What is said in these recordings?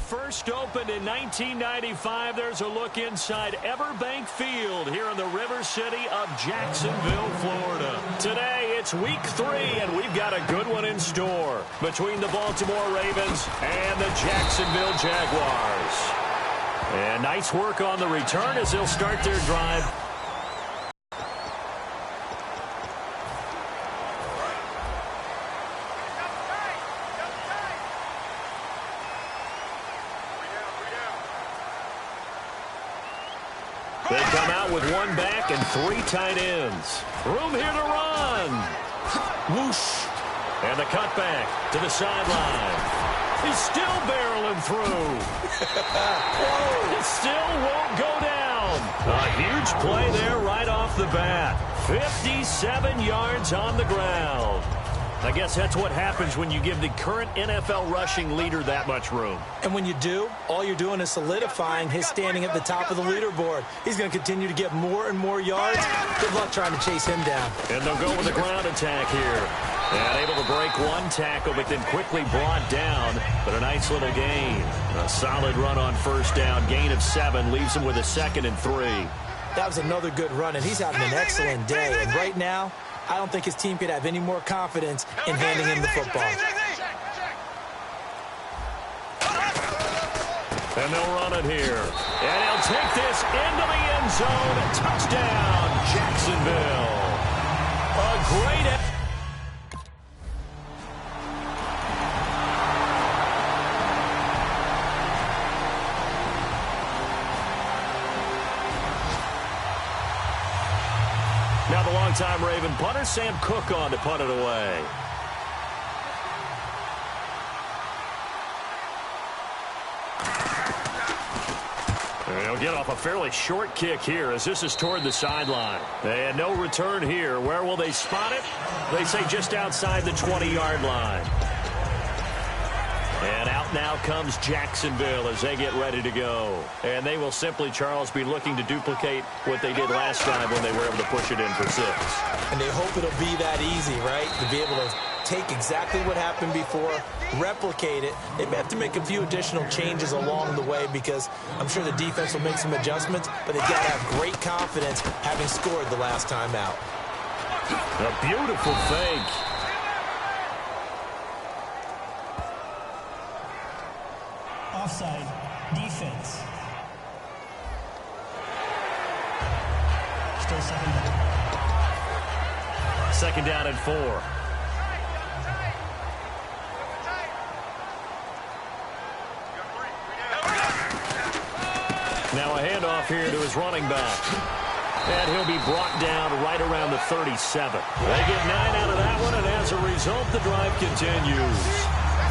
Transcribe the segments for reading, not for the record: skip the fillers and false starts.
First opened in 1995. There's a look inside Everbank Field here in the River City of Jacksonville, Florida. Today, it's week 3, and we've got a good one in store between the Baltimore Ravens and the Jacksonville Jaguars. And nice work on the return as they'll start their drive. They come out with one back and 3 tight ends. Room here to run. Whoosh. And the cutback to the sideline. He's still barreling through. It still won't go down. A huge play there right off the bat. 57 yards on the ground. I guess that's what happens when you give the current NFL rushing leader that much room. And when you do, all you're doing is solidifying his standing at the top of the leaderboard. He's going to continue to get more and more yards. Good luck trying to chase him down. And they'll go with the ground attack here. And able to break one tackle, but then quickly brought down. But a nice little gain. A solid run on first down. Gain of 7 leaves him with a 2nd and 3. That was another good run, and he's having an excellent day. And right now, I don't think his team could have any more confidence in handing him the football. And they'll run it here. And he'll take this into the end zone. Touchdown, Jacksonville. A great... Now the longtime Raven punter, Sam Cook, on to punt it away. They'll get off a fairly short kick here as this is toward the sideline. And no return here. Where will they spot it? They say just outside the 20-yard line. And out now comes Jacksonville as they get ready to go. And they will simply, Charles, be looking to duplicate what they did last time when they were able to push it in for 6. And they hope it'll be that easy, right? To be able to take exactly what happened before, replicate it. They may have to make a few additional changes along the way because I'm sure the defense will make some adjustments, but they've got to have great confidence having scored the last time out. A beautiful fake. Offside, defense. Still 2nd down. 2nd down and 4. Now a handoff here to his running back. And he'll be brought down right around the 37. They get 9 out of that one, and as a result, the drive continues.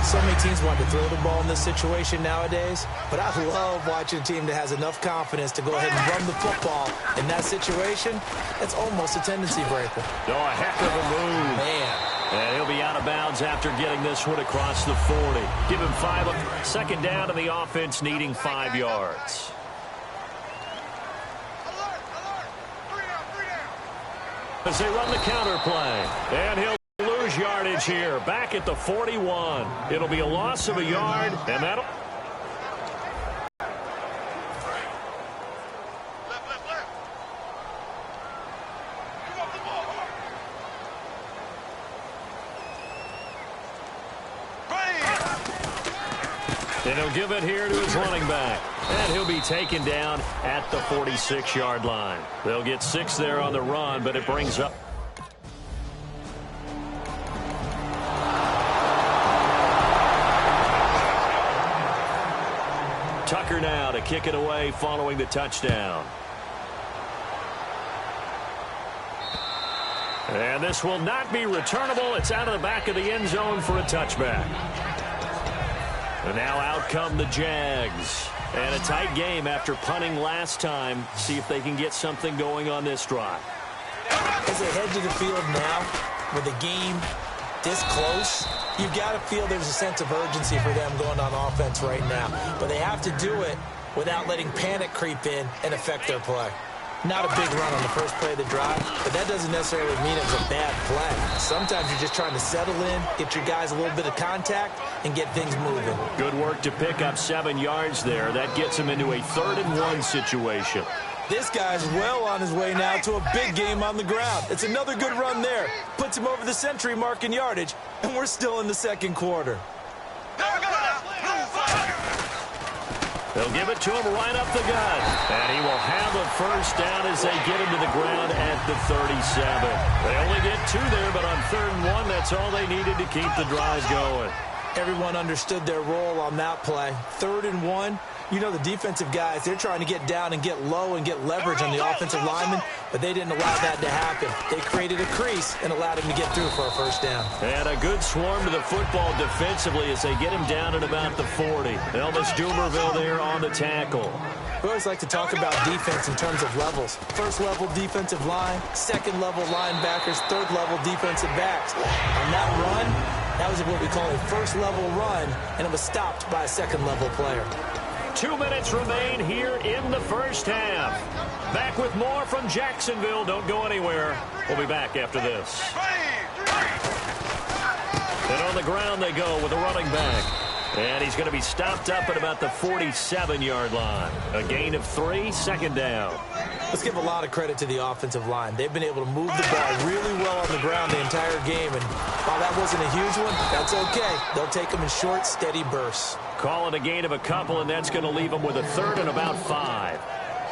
So many teams want to throw the ball in this situation nowadays, but I love watching a team that has enough confidence to go ahead and run the football in that situation. That's almost a tendency breaker. Oh, a heck of a move. Man. And he'll be out of bounds after getting this one across the 40. Give him 5. 2nd down, and the offense needing 5 yards. As they run the counter play, and he'll lose yardage here, back at the 41. It'll be a loss of a yard, and that'll... And he'll give it here to his running back. And he'll be taken down at the 46-yard line. They'll get 6 there on the run, but it brings up... to kick it away following the touchdown. And this will not be returnable. It's out of the back of the end zone for a touchback. And now out come the Jags. And a tight game after punting last time. See if they can get something going on this drive. As they head to the field now, with the game this close, you've got to feel there's a sense of urgency for them going on offense right now. But they have to do it without letting panic creep in and affect their play. Not a big run on the first play of the drive, but that doesn't necessarily mean it's a bad play. Sometimes you're just trying to settle in, get your guys a little bit of contact, and get things moving. Good work to pick up 7 yards there. That gets him into a 3rd-and-1 situation. This guy's well on his way now to a big game on the ground. It's another good run there. Puts him over the century mark in yardage, and we're still in the 2nd quarter. They'll give it to him right up the gut. And he will have a first down as they get him to the ground at the 37. They only get 2 there, but on 3rd and 1, that's all they needed to keep the drive going. Everyone understood their role on that play. 3rd and 1. You know the defensive guys, they're trying to get down and get low and get leverage on the offensive lineman, but they didn't allow that to happen. They created a crease and allowed him to get through for a first down. And a good swarm to the football defensively as they get him down at about the 40. Elvis Dumerville there on the tackle. We always like to talk about defense in terms of levels. 1st level defensive line, 2nd level linebackers, 3rd level defensive backs. On that run, that was what we call a 1st level run, and it was stopped by a 2nd level player. 2 minutes remain here in the first half. Back with more from Jacksonville. Don't go anywhere. We'll be back after this. And on the ground they go with a running back. And he's going to be stopped up at about the 47-yard line. A gain of 3, 2nd down. Let's give a lot of credit to the offensive line. They've been able to move the ball really well on the ground the entire game. And while that wasn't a huge one, that's okay. They'll take them in short, steady bursts. Call it a gain of a couple, and that's going to leave them with a 3rd and about 5.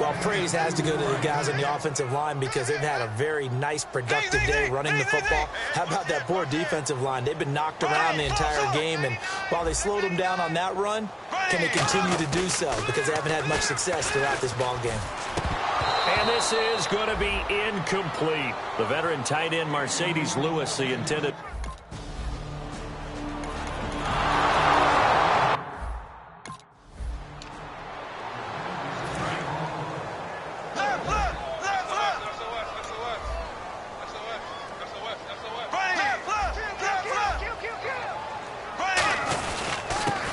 Well, praise has to go to the guys on the offensive line because they've had a very nice, productive day running the football. How about that poor defensive line? They've been knocked around the entire game, and while they slowed them down on that run, can they continue to do so? Because they haven't had much success throughout this ball game. And this is going to be incomplete. The veteran tight end Mercedes Lewis, the intended.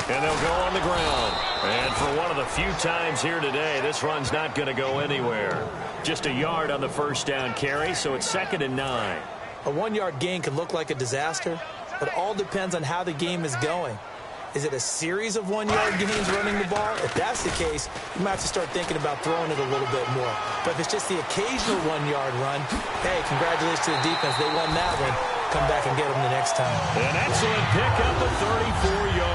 And they'll go on the ground. And for one of the few times here today, this run's not going to go anywhere. Just a yard on the first down carry, so it's 2nd and 9. A 1-yard gain can look like a disaster, but it all depends on how the game is going. Is it a series of 1-yard gains running the ball? If that's the case, you might have to start thinking about throwing it a little bit more. But if it's just the occasional 1-yard run, hey, congratulations to the defense. They won that one. Come back and get them the next time. An excellent pickup of 34 yards.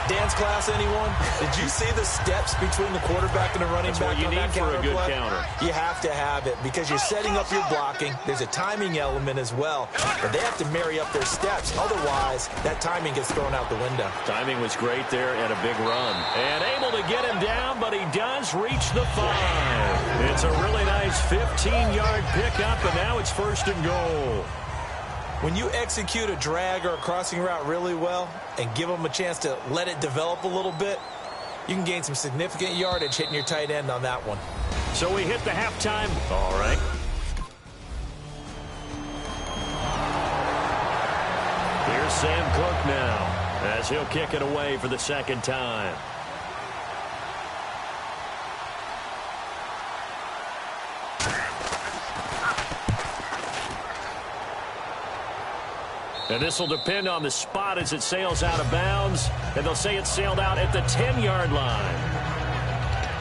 Dance class, anyone? Did you see the steps between the quarterback and the running back on that counter play? That's what you need for a good counter. You have to have it because you're setting up your blocking. There's a timing element as well, but they have to marry up their steps. Otherwise, that timing gets thrown out the window. Timing was great there and a big run. And able to get him down, but he does reach the 5. It's a really nice 15-yard pickup, and now it's 1st and goal. When you execute a drag or a crossing route really well and give them a chance to let it develop a little bit, you can gain some significant yardage hitting your tight end on that one. So we hit the halftime. All right. Here's Sam Cook now as he'll kick it away for the 2nd time. And this will depend on the spot as it sails out of bounds. And they'll say it sailed out at the 10-yard line.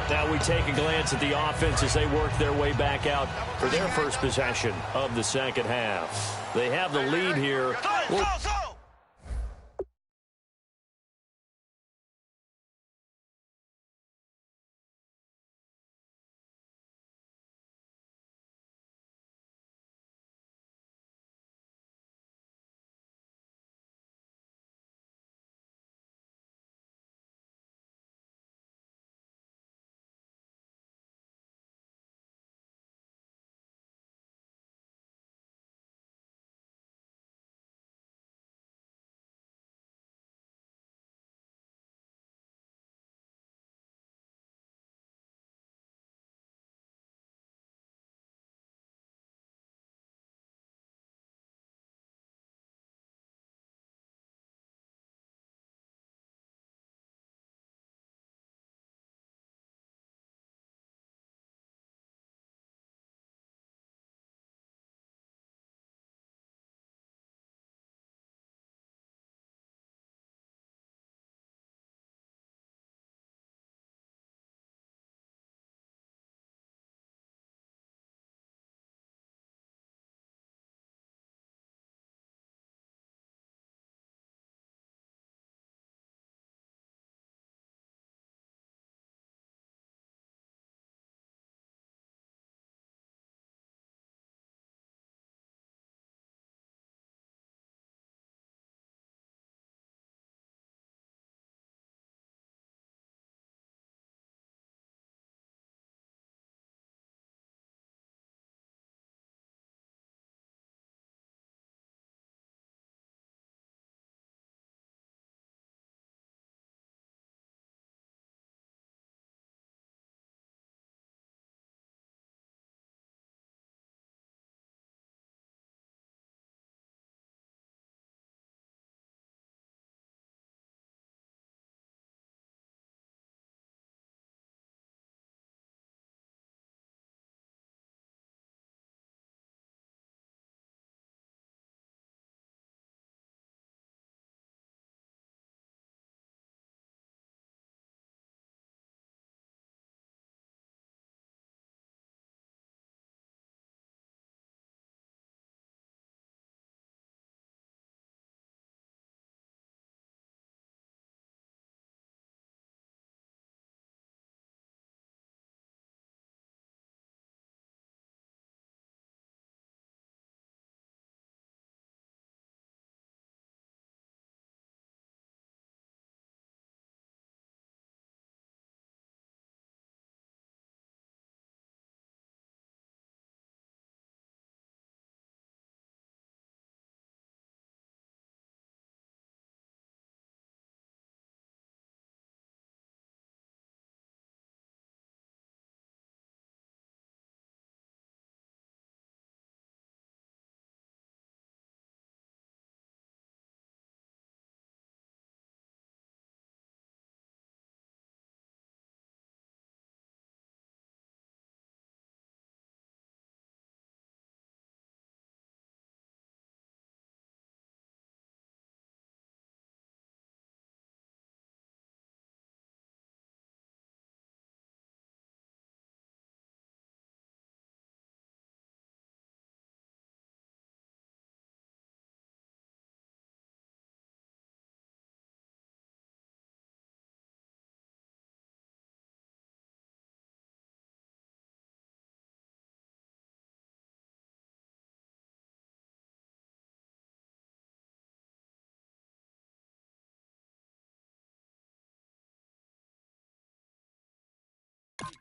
Now we take a glance at the offense as they work their way back out for their first possession of the 2nd half. They have the lead here.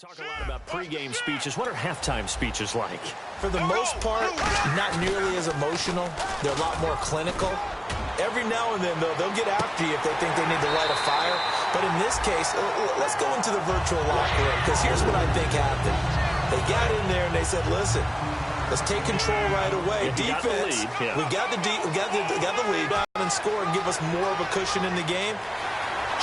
Talk a lot about pregame speeches. What are halftime speeches like? For the most part, not nearly as emotional. They're a lot more clinical. Every now and then, though, they'll get after you if they think they need to light a fire. But in this case, let's go into the virtual locker room, because here's what I think happened. They got in there and they said, listen, let's take control right away. Defense, we got the lead down and score and give us more of a cushion in the game.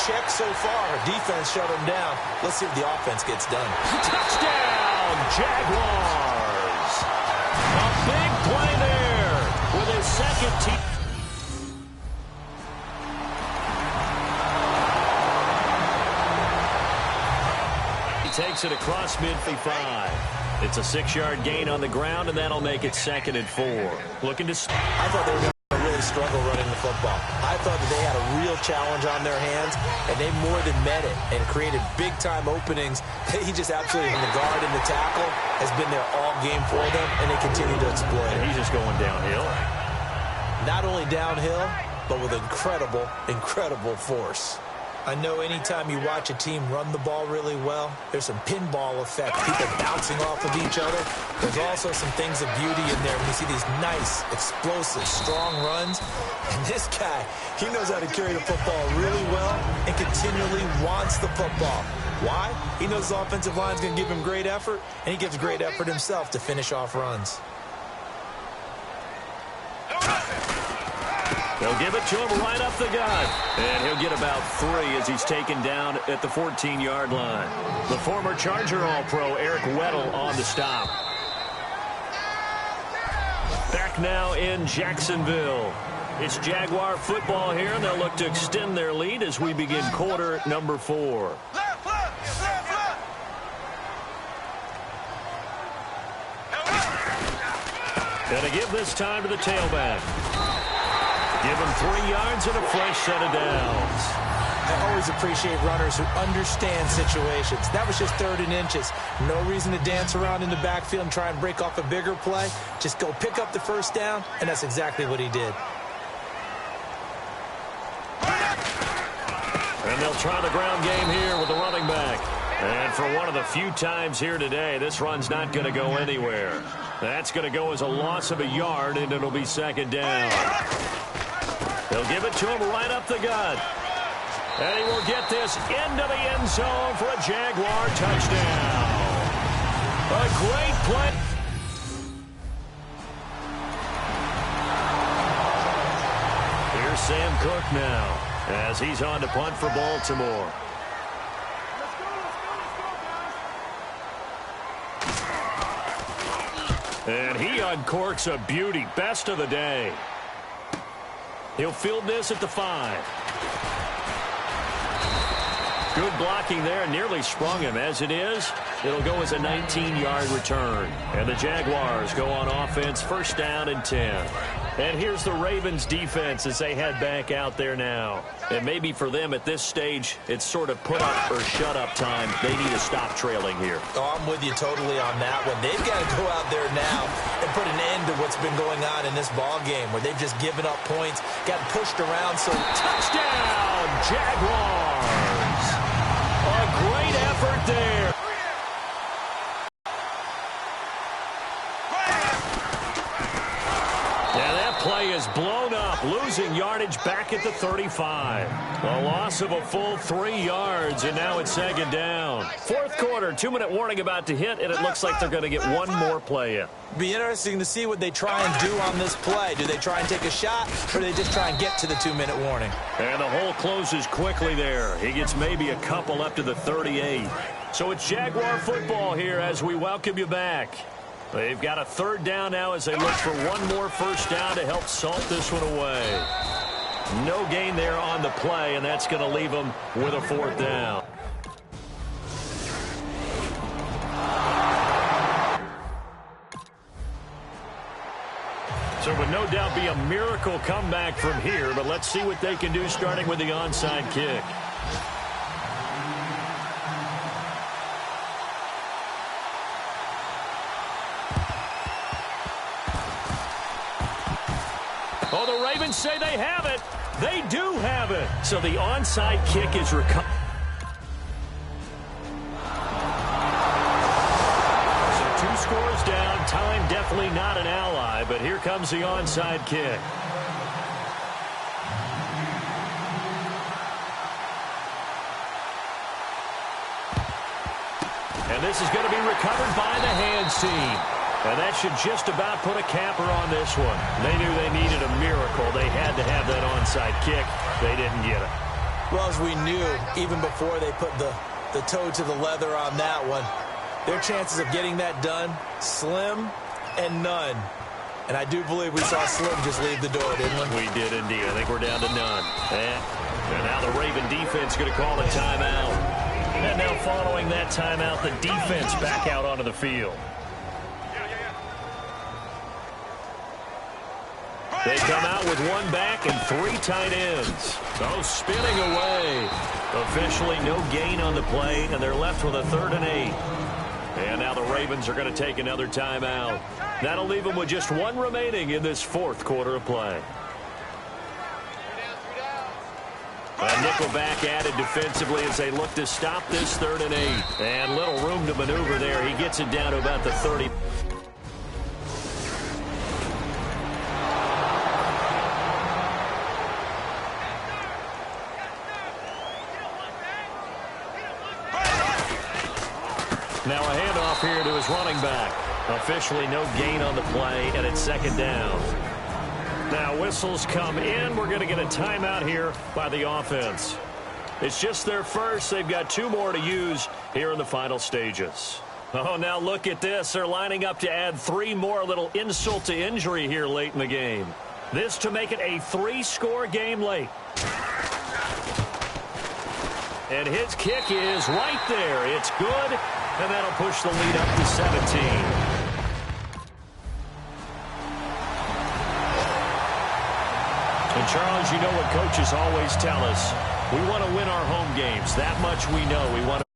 Check so far. Defense shut them down. Let's see if the offense gets done. Touchdown, Jaguars. A big play there with his second team. Takes it across mid-5. It's a 6-yard gain on the ground, and that'll make it 2nd and 4. Looking to... I thought they were going to really struggle running the football. I thought that they had a real challenge on their hands, and they more than met it and created big-time openings. He just absolutely, the guard and the tackle has been there all game for them, and they continue to exploit it. He's just going downhill. Not only downhill, but with incredible, incredible force. I know anytime you watch a team run the ball really well, there's some pinball effect, people bouncing off of each other. There's also some things of beauty in there when you see these nice, explosive, strong runs. And this guy, he knows how to carry the football really well and continually wants the football. Why? He knows the offensive line's going to give him great effort, and he gives great effort himself to finish off runs. They'll give it to him right up the gut. And he'll get about 3 as he's taken down at the 14-yard line. The former Charger All-Pro Eric Weddle on the stop. Back now in Jacksonville. It's Jaguar football here, and they'll look to extend their lead as we begin quarter number 4. Gonna give this time to the tailback. Give him 3 yards and a fresh set of downs. I always appreciate runners who understand situations. That was just 3rd and inches. No reason to dance around in the backfield and try and break off a bigger play. Just go pick up the first down, and that's exactly what he did. And they'll try the ground game here with the running back. And for one of the few times here today, this run's not going to go anywhere. That's going to go as a loss of a yard, and it'll be 2nd down. They'll give it to him right up the gut. And he will get this into the end zone for a Jaguar touchdown. A great play. Here's Sam Cook now as he's on to punt for Baltimore. And he uncorks a beauty. Best of the day. He'll field this at the 5. Good blocking there. Nearly sprung him. As it is, it'll go as a 19-yard return. And the Jaguars go on offense, 1st down and 10. And here's the Ravens defense as they head back out there now. And maybe for them at this stage, it's sort of put up or shut up time. They need to stop trailing here. Oh, I'm with you totally on that one. They've got to go out there now and put an end to what's been going on in this ball game where they've just given up points, gotten pushed around. So touchdown, Jaguars. A great effort there. Play is blown up, losing yardage back at the 35. A loss of a full 3 yards, and now it's 2nd down. 4th quarter, 2-minute warning about to hit, and it looks like they're going to get one more play in. Be interesting to see what they try and do on this play. Do they try and take a shot, or do they just try and get to the 2-minute warning? And the hole closes quickly there. He gets maybe a couple up to the 38. So it's Jaguar football here as we welcome you back. They've got a 3rd down now as they look for one more 1st down to help salt this one away. No gain there on the play, and that's going to leave them with a 4th down. So it would no doubt be a miracle comeback from here, but let's see what they can do starting with the onside kick. Oh, the Ravens say they have it. They do have it. So the onside kick is recovered. time, definitely not an ally, but here comes the onside kick. And this is going to be recovered by the hands team. And that should just about put a capper on this one. They knew they needed a miracle. They had to have that onside kick. They didn't get it. Well, as we knew, even before they put the toe to the leather on that one, their chances of getting that done, slim and none. And I do believe we saw Slim just leave the door, didn't we? We did indeed. I think we're down to none. And now the Raven defense going to call a timeout. And now following that timeout, the defense back out onto the field. They come out with one back and 3 tight ends. Oh, spinning away. Officially no gain on the play, and they're left with a 3rd and 8. And now the Ravens are going to take another timeout. That'll leave them with just 1 remaining in this 4th quarter of play. A nickelback added defensively as they look to stop this 3rd and 8. And little room to maneuver there. He gets it down to about the 30. Now a handoff here to his running back. Officially no gain on the play, and it's 2nd down. Now whistles come in. We're going to get a timeout here by the offense. It's just their first. They've got 2 more to use here in the final stages. Oh, now look at this. They're lining up to add 3 more, little insult to injury here late in the game. This to make it a 3-score game late. And his kick is right there. It's good. And that'll push the lead up to 17. And Charles, you know what coaches always tell us. We want to win our home games. That much we know. We want to